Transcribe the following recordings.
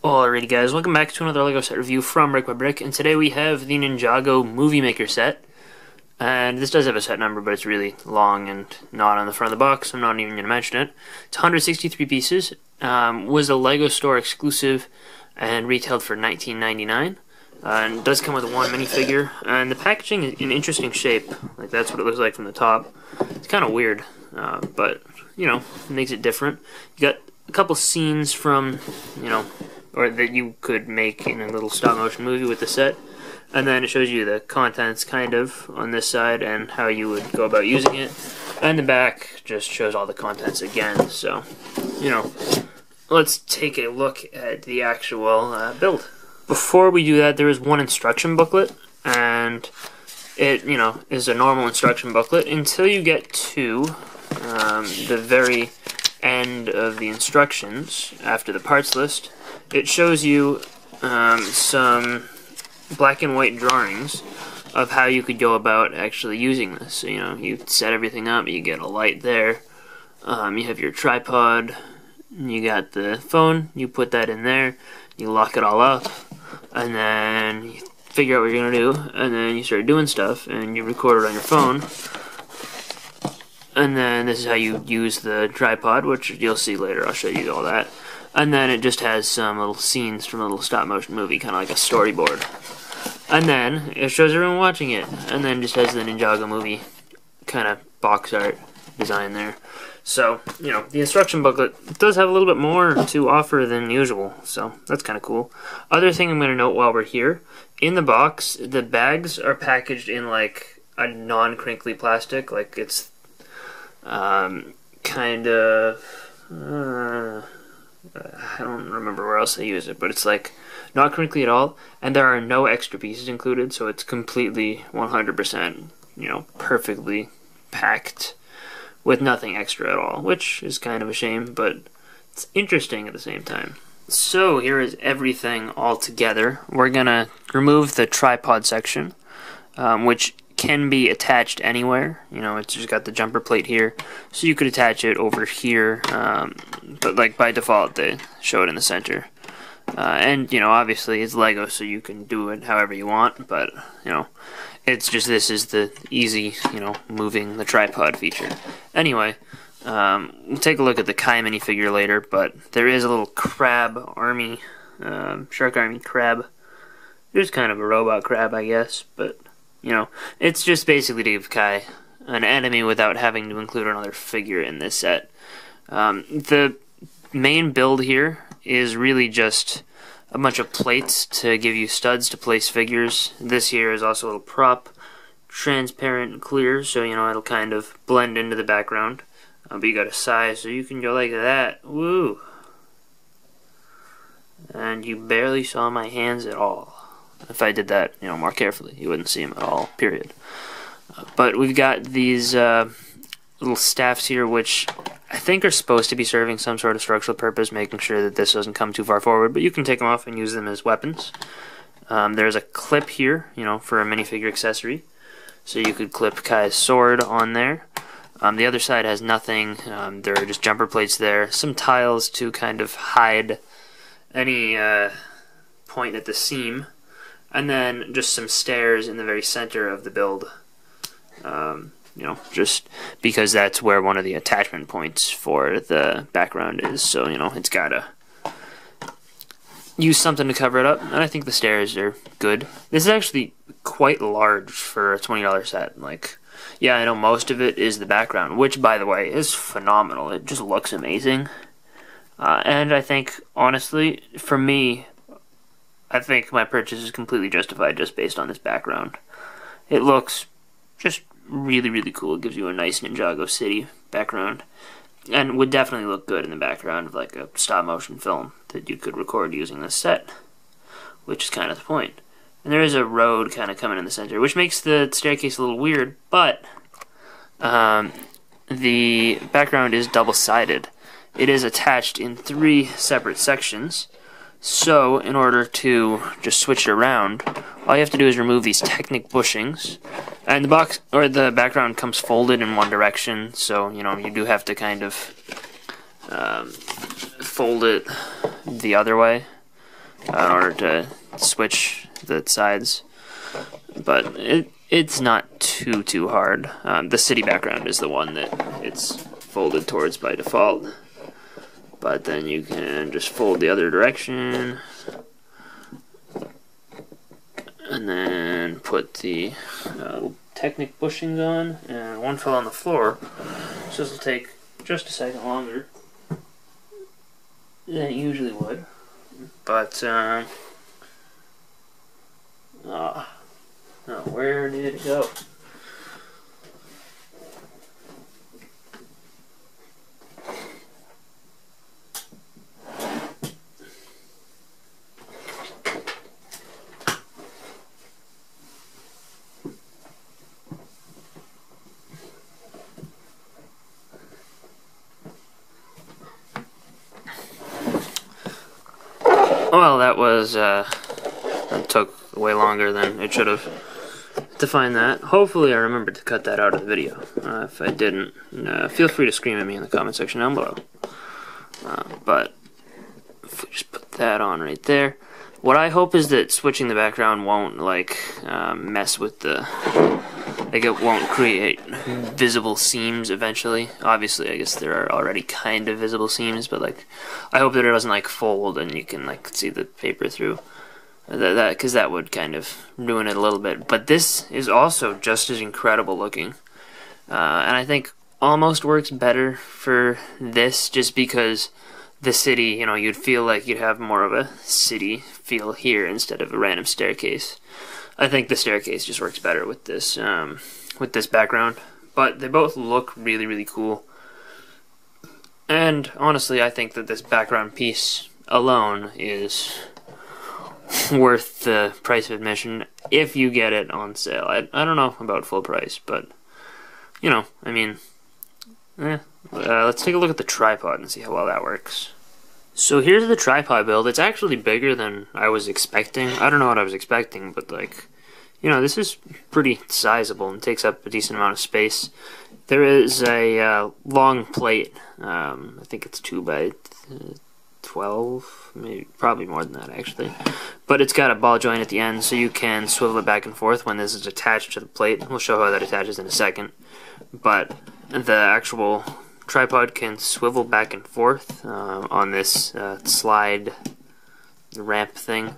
Alrighty guys, welcome back to another LEGO set review from BrickByBrick, and today we have the Ninjago Movie Maker set. And this does have a set number, but it's really long and not on the front of the box, so I'm not even going to mention it. It's 163 pieces, was a LEGO store exclusive, and retailed for $19.99. And it does come with one minifigure, and the packaging is in interesting shape. Like, that's what it looks like from the top. It's kind of weird, but, you know, it makes it different. You got a couple scenes from, you know, or that you could make in a little stop-motion movie with the set. And then it shows you the contents, kind of, on this side, and how you would go about using it. And the back just shows all the contents again, so, you know, let's take a look at the actual build. Before we do that, there is one instruction booklet, and it, you know, is a normal instruction booklet until you get to the very end of the instructions, after the parts list. It shows you some black and white drawings of how you could go about actually using this. So, you know, you set everything up, you get a light there, you have your tripod, you got the phone, you put that in there, you lock it all up, and then you figure out what you're going to do, and then you start doing stuff, and you record it on your phone. And then this is how you use the tripod, which you'll see later. I'll show you all that. And then it just has some little scenes from a little stop-motion movie, kind of like a storyboard. And then it shows everyone watching it. And then just has the Ninjago movie kind of box art design there. So, you know, the instruction booklet does have a little bit more to offer than usual. So, that's kind of cool. Other thing I'm going to note while we're here, in the box, the bags are packaged in like a non-crinkly plastic. Like it's kind of... I don't remember where else they use it, but it's like not crinkly at all, and there are no extra pieces included, so it's completely 100%, you know, perfectly packed with nothing extra at all, which is kind of a shame, but it's interesting at the same time. So here is everything all together. We're gonna remove the tripod section, which can be attached anywhere. You know, it's just got the jumper plate here, so you could attach it over here, but like by default they show it in the center. And you know, obviously it's Lego, so you can do it however you want, but you know, it's just, this is the easy, you know, moving the tripod feature. Anyway, we'll take a look at the Kai minifigure later, but there is a little crab army, shark army crab. There's kind of a robot crab, I guess, but you know, it's just basically to give Kai an enemy without having to include another figure in this set. The main build here is really just a bunch of plates to give you studs to place figures. This here is also a little prop, transparent and clear, so you know it'll kind of blend into the background. But you got a size, so you can go like that. Woo! And you barely saw my hands at all. If I did that, you know, more carefully, you wouldn't see them at all, period. But we've got these little staffs here, which I think are supposed to be serving some sort of structural purpose, making sure that this doesn't come too far forward, but you can take them off and use them as weapons. There's a clip here, you know, for a minifigure accessory, so you could clip Kai's sword on there. The other side has nothing. There are just jumper plates there, some tiles to kind of hide any point at the seam, and then just some stairs in the very center of the build. You know, just because that's where one of the attachment points for the background is, so, you know, it's gotta use something to cover it up, and I think the stairs are good. This is actually quite large for a $20 set. Like, yeah, I know most of it is the background, which, by the way, is phenomenal. It just looks amazing. And I think, honestly, for me, I think my purchase is completely justified just based on this background. It looks just really, really cool. It gives you a nice Ninjago City background, and would definitely look good in the background of like a stop-motion film that you could record using this set, which is kind of the point. And there is a road kind of coming in the center, which makes the staircase a little weird, but the background is double-sided. It is attached in 3 separate sections. So, in order to just switch it around, all you have to do is remove these Technic bushings, and the box or the background comes folded in one direction. So, you know, you do have to kind of fold it the other way. in order to switch the sides. But it's not too hard. The city background is the one that it's folded towards by default. But then you can just fold the other direction. And then put the Technic bushings on, and one fell on the floor, so this will take just a second longer than it usually would. But oh, where did it go? Well, that took way longer than it should have to find that. Hopefully I remembered to cut that out of the video. If I didn't, feel free to scream at me in the comment section down below. But if we just put that on right there. What I hope is that switching the background won't, like, mess with the... Like, it won't create visible seams eventually. Obviously, I guess there are already kind of visible seams, but, like, I hope that it doesn't, like, fold and you can, like, see the paper through. Because that would kind of ruin it a little bit. But this is also just as incredible looking. And I think almost works better for this just because the city, you know, you'd feel like you'd have more of a city feel here instead of a random staircase. I think the staircase just works better with this background. But they both look really cool. And honestly, I think that this background piece alone is worth the price of admission if you get it on sale. I don't know about full price, but you know, I mean, let's take a look at the tripod and see how well that works. So here's the tripod build. It's actually bigger than I was expecting. I don't know what I was expecting, but like, you know, this is pretty sizable and takes up a decent amount of space. There is a long plate. I think it's 2 by 12, maybe probably more than that actually. But it's got a ball joint at the end, so you can swivel it back and forth when this is attached to the plate. We'll show how that attaches in a second. But the actual tripod can swivel back and forth on this slide ramp thing,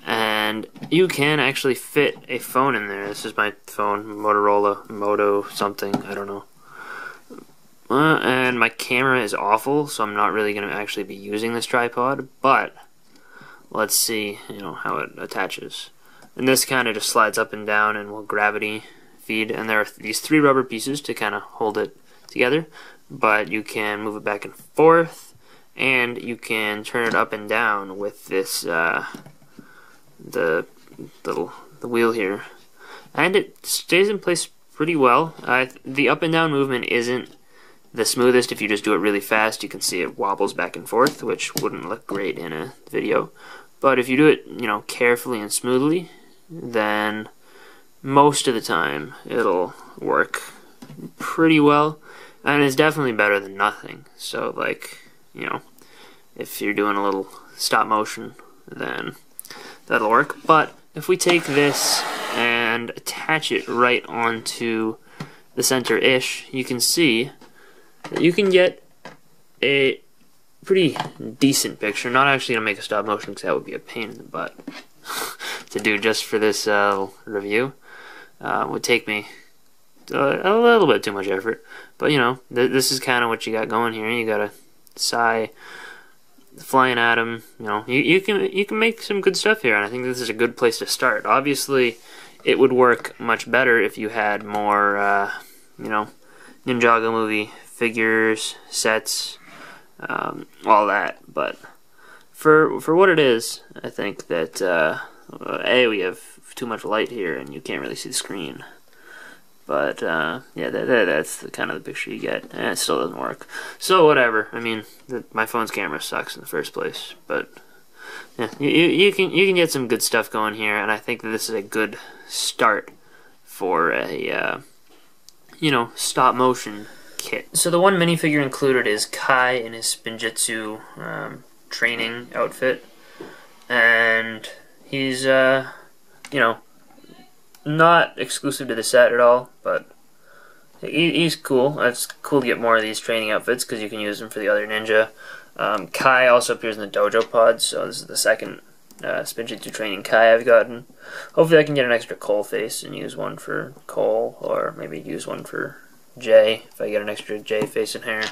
and you can actually fit a phone in there. This is my phone, Motorola Moto something, I don't know. And my camera is awful, so I'm not really going to actually be using this tripod, but let's see, you know, how it attaches. And this kind of just slides up and down and will gravity feed, and there are these 3 rubber pieces to kind of hold it together, but you can move it back and forth, and you can turn it up and down with this the wheel here, and it stays in place pretty well. The up and down movement isn't the smoothest. If you just do it really fast, you can see it wobbles back and forth, which wouldn't look great in a video. But if you do it, you know, carefully and smoothly, then most of the time it'll work pretty well, and it's definitely better than nothing. So, like, you know, if you're doing a little stop motion, then that'll work. But if we take this and attach it right onto the center-ish, you can see that you can get a pretty decent picture. Not actually going to make a stop motion because that would be a pain in the butt to do just for this review. Would take me a little bit too much effort. But, you know, this is kind of what you got going here. You got a Psy flying at him. You know, you can make some good stuff here, and I think this is a good place to start. Obviously, it would work much better if you had more, you know, Ninjago movie figures, sets, all that. But for what it is, I think that we have too much light here, and you can't really see the screen. But yeah, that's the kind of the picture you get, and it still doesn't work. So whatever. I mean, my phone's camera sucks in the first place, but yeah, you can get some good stuff going here, and I think that this is a good start for a you know, stop motion kit. So the one minifigure included is Kai in his Spinjitzu training outfit. and he's you know, not exclusive to the set at all, but he's cool. It's cool to get more of these training outfits because you can use them for the other ninja. Kai also appears in the dojo pod, so this is the second Spinjitzu training Kai I've gotten. Hopefully I can get an extra Cole face and use one for Cole, or maybe use one for Jay if I get an extra Jay face in here.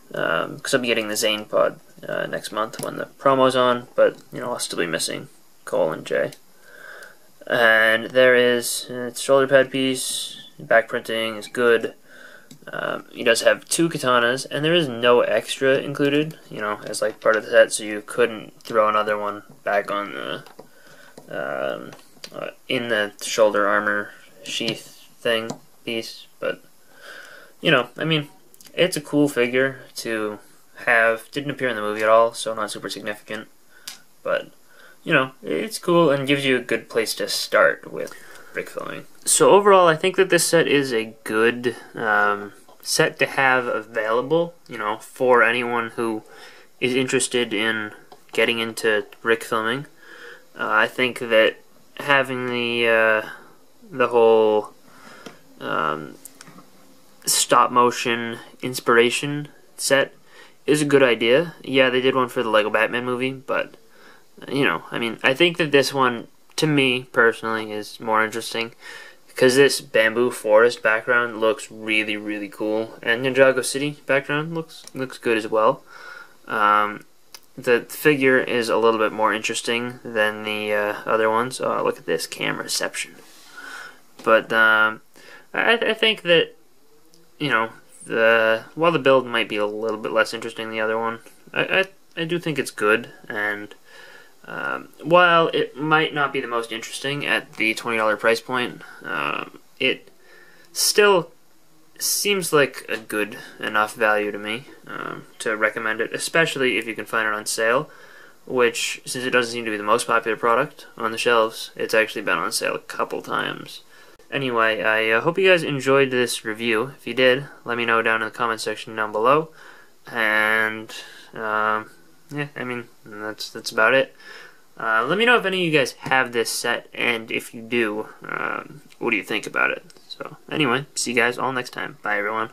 Because I'll be getting the Zane pod next month when the promo's on, but you know, I'll still be missing Cole and Jay. And there is its shoulder pad piece. Back printing is good. He does have 2 katanas, and there is no extra included, you know, as like part of the set, so you couldn't throw another one back on the in the shoulder armor sheath thing piece. But you know, I mean, it's a cool figure to have. Didn't appear in the movie at all, so not super significant. But you know, it's cool and gives you a good place to start with brick filming. So overall, I think that this set is a good set to have available, you know, for anyone who is interested in getting into brick filming. I think that having the whole stop motion inspiration set is a good idea. Yeah, they did one for the Lego Batman movie, but you know, I mean, I think that this one, to me personally, is more interesting because this bamboo forest background looks really, really cool, and Ninjago City background looks good as well. The figure is a little bit more interesting than the other ones. Oh, look at this camera reception. But I think that, you know, while the build might be a little bit less interesting than the other one, I do think it's good. And while it might not be the most interesting at the $20 price point, it still seems like a good enough value to me to recommend it, especially if you can find it on sale, which, since it doesn't seem to be the most popular product on the shelves, it's actually been on sale a couple times. Anyway, I hope you guys enjoyed this review. If you did, let me know down in the comment section down below. And yeah, I mean, that's about it. Let me know if any of you guys have this set, and if you do, what do you think about it? So, anyway, see you guys all next time. Bye, everyone.